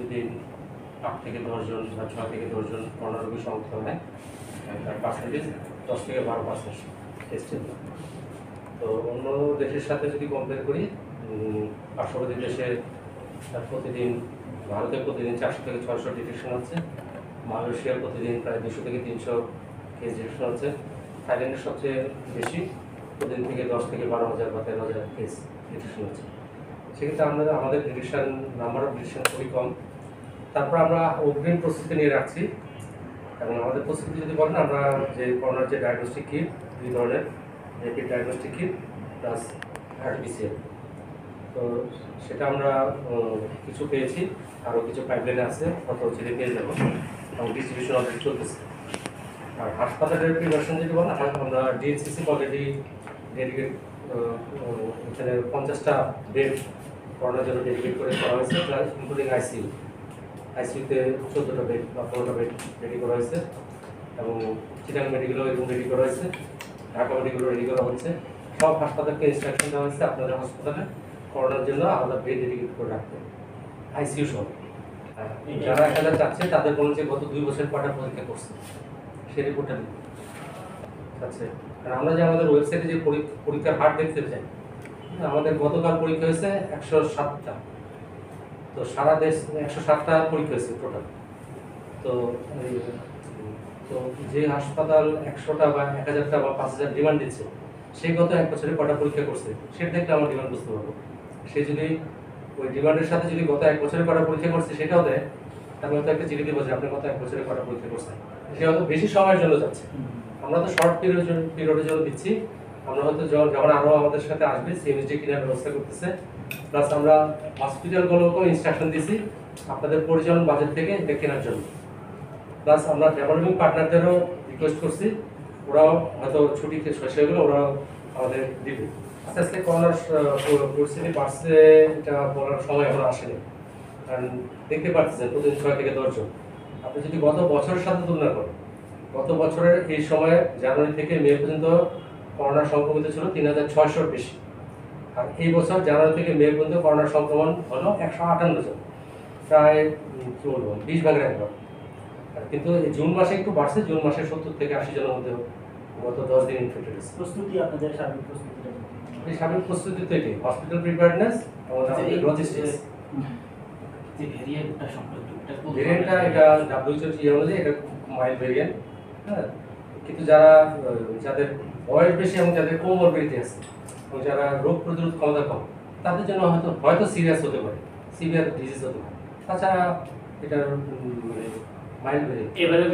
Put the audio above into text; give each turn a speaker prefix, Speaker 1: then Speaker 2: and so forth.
Speaker 1: প্রতিদিন 8 থেকে 10 জন বা 6 থেকে 10 জন করোনা রোগী শনাক্ত হয়। তার পার্সেন্টেজ 10 থেকে 12% টেস্টের। তো অন্য দেশের সাথে যদি কম্পেয়ার করি, পার্শ্ববর্তী দেশে প্রতিদিন, ভারতে প্রতিদিন 400 থেকে 600 ডিটেকশন হচ্ছে, মালয়েশিয়ার প্রতিদিন প্রায় 200 থেকে 300 কেস ডিটেকশন হচ্ছে, থাইল্যান্ডের সবচেয়ে বেশি, প্রতিদিন থেকে 10 থেকে 12,000 বা 13,000 কেস ডিটেকশন হচ্ছে। সেক্ষেত্রে আমাদের ডিটেকশন, নাম্বার অফ ডিটেকশন খুবই কম। তারপর আমরা অগ্রিম প্রস্তুতি নিয়ে রাখছি, এবং আমাদের প্রস্তুতি যদি বলেন, আমরা যে করোনার যে ডায়াগনস্টিক কিট, 2 ধরনের rapid diagnostic kit plus RTPCR, তো সেটা আমরা কিছু পেয়েছি, আরও কিছু পাইপলাইনে আছে, কত ছেলে পেয়ে যাবো, এবং ডিস্ট্রিবিউশন অলরেডি চলতেছে। আর হাসপাতালের প্রিপারেশন যদি বলেন, আমরা ডিএনসিসি অলরেডি ডেডিকেট, এখানে 50টা বেড করোনার জন্য ডেডিকেট করে করা হয়েছে, প্লাস ইনক্লুডিং আইসিইউতে 14টা বেড বা 15টা বেড রেডি করা হয়েছে, এবং চিটাং মেডিকেলও এরকম রেডি করা হয়েছে, ঢাকা মেডিকেলও রেডি করা হচ্ছে। সব হাসপাতালকে ইনস্ট্রাকশন দেওয়া হয়েছে আপনাদের হাসপাতালে করোনার জন্য আলাদা বেড ডেডিকেট করে রাখতে, আইসিইউ সহ। যারা 1000 যাচ্ছে তাদের বলুন যে গত 2 বছর কটা পরীক্ষা করছে, সেই রিপোর্টটা দিন। আচ্ছা, আর আমরা যে আমাদের ওয়েবসাইটে যে পরীক্ষার হার দেখতে চাই, আমাদের গতকাল পরীক্ষা হয়েছে 107টা, তো সারা দেশ 107টা পরীক্ষা হয়েছে টোটাল। তো তো যে হাসপাতাল 100টা বা 1000টা বা 5000 ডিমান্ড দিচ্ছে, সেই গত 1 বছরে কটা পরীক্ষা করছে সেটা দেখলে আমরা ডিমান্ড বুঝতে পারবো। সে যদি ওই ডিমান্ডের সাথে যদি গত 1 বছরে কটা পরীক্ষা করছে সেটাও দেয়, তাহলে হয়তো একটা চিঠি দিব যে আপনি গত 1 বছরে কটা পরীক্ষা করছেন। সে হয়তো বেশি সময়ের জন্য যাচ্ছে, আমরা তো শর্ট পিরিয়ডের জন্য দিচ্ছি। আমরা হয়তো যখন আরও আমাদের সাথে আসবে, সিএমএসডি কেনার ব্যবস্থা করতেছে, প্লাস আমরা হসপিটালগুলোকেও ইনস্ট্রাকশন দিচ্ছি আপনাদের পরিচালন বাজেট থেকে এটা কেনার জন্য। প্লাস আমরা ডেভেলপিং পার্টনারদেরও রিকোয়েস্ট করছি, ওরাও হয়তো ছুটি শেষ হয়ে গেলে ওরাও আমাদের দিবে। আস্তে আস্তে করোনার পরিস্থিতি বাড়ছে, এটা বলার সময় এখন আসেনি, কারণ দেখতে পাচ্ছেন প্রতিদিন 6 থেকে 10 জন। আপনি যদি গত বছরের সাথে তুলনা করেন, গত বছরের এই সময়ে জানুয়ারি থেকে মে পর্যন্ত করোনা সংক্রমিত ছিল 3600-র বেশি, আর এই বছর জানুয়ারি থেকে মে পর্যন্ত করোনা সংক্রমণ হলো 158 জন, প্রায় কি বলবো 20 ভাগের 1 ভাগ। কিন্তু জুন মাসে একটু বাড়ছে, জুন মাসে 70 থেকে 80 জনের মধ্যে গত 10 দিন ইনফেক্টেড হয়েছে।
Speaker 2: প্রস্তুতি, আপনাদের সার্বিক প্রস্তুতিটা
Speaker 1: এই সার্বিক প্রস্তুতি তো এটাই, হসপিটাল প্রিপেয়ারনেস এবং লজিস্টিক্স।
Speaker 2: যে ভেরিয়েন্টটা সম্পর্কে
Speaker 1: ভেরিয়েন্টটা এটা WHO অনুযায়ী এটা মাইল্ড ভেরিয়েন্ট, হ্যাঁ। কিন্তু যাদের বয়স বেশি এবং যাদের কোমরবিডিটি আছে এবং যারা রোগ প্রতিরোধ ক্ষমতা কম, তাদের জন্য হয়তো সিরিয়াস হতে পারে, সিভিয়ার ডিজিজ হতে পারে। তাছাড়া এটা মাইল্ড ভেরিয়েন্ট।
Speaker 2: এবারে